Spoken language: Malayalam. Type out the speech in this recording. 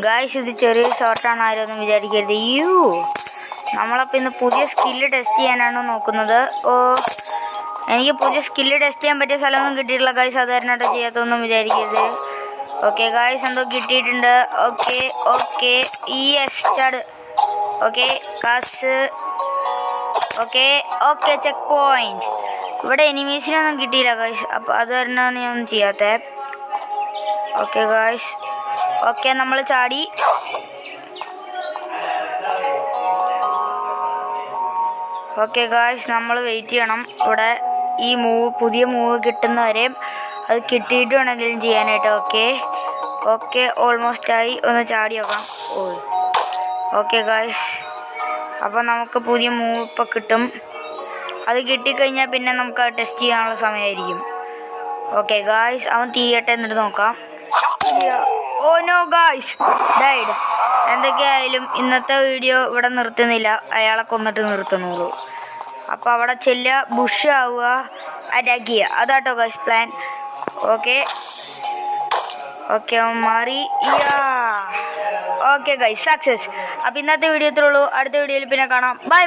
ഗായ്സ് ഇത് ചെറിയ ഷോർട്ടാണ്, ആരും ഒന്നും വിചാരിക്കരുത്. നമ്മളപ്പോൾ ഇന്ന് പുതിയ സ്കില്ല് ടെസ്റ്റ് ചെയ്യാനാണ് നോക്കുന്നത്. എനിക്ക് പുതിയ സ്കില്ല് ടെസ്റ്റ് ചെയ്യാൻ പറ്റിയ സ്ഥലമൊന്നും കിട്ടിയിട്ടില്ല ഗായ്സ്, അത് തന്നെയായിട്ട് ചെയ്യാത്തൊന്നും വിചാരിക്കരുത്. ഓക്കെ ഗായ്സ്, എന്തോ കിട്ടിയിട്ടുണ്ട്. ഓക്കെ ഈ എസ്റ്റാഡ്. ഓക്കെ കാസ്. Okay checkpoint. ഇവിടെ എനിമീസിനൊന്നും കിട്ടിയില്ല ഗായ്സ്, അപ്പോൾ അത് തന്നെയാണ് ഞാൻ ചെയ്യാത്തത്. ഓക്കെ ഗായ്സ്, ഓക്കെ നമ്മൾ ചാടി. ഓക്കെ ഗായ്സ്, നമ്മൾ വെയിറ്റ് ചെയ്യണം ഇവിടെ ഈ പുതിയ മൂവ് കിട്ടുന്നവരെ. അത് കിട്ടിയിട്ട് വേണമെങ്കിലും ചെയ്യാനായിട്ട്. ഓക്കെ ഓൾമോസ്റ്റ് ആയി. ഒന്ന് ചാടി നോക്കാം. ഓക്കെ ഗായ്സ്, അപ്പോൾ നമുക്ക് പുതിയ മൂവ് ഇപ്പോൾ കിട്ടും. അത് കിട്ടിക്കഴിഞ്ഞാൽ പിന്നെ നമുക്ക് അത് ടെസ്റ്റ് ചെയ്യാനുള്ള സമയമായിരിക്കും. ഓക്കെ ഗായ്സ്, അവൻ തീയട്ടെ എന്നിട്ട് നോക്കാം. No guys, died. എന്തൊക്കെയായാലും ഇന്നത്തെ വീഡിയോ ഇവിടെ നിർത്തുന്നില്ല, അയാളെ കൊന്നിട്ട് നിർത്തുന്നുള്ളൂ. അപ്പോൾ അവിടെ ചെല്ലുക, ബുഷ് ആവുക, അറ്റാക്ക് ചെയ്യുക, അതാട്ടോ ഗായ്സ് പ്ലാൻ. ഓക്കെ അവൻ മാറി. Okay guys, success. അപ്പോൾ ഇന്നത്തെ വീഡിയോ ഇത്രേ ഉള്ളൂ. അടുത്ത വീഡിയോയിൽ പിന്നെ കാണാം. ബൈ.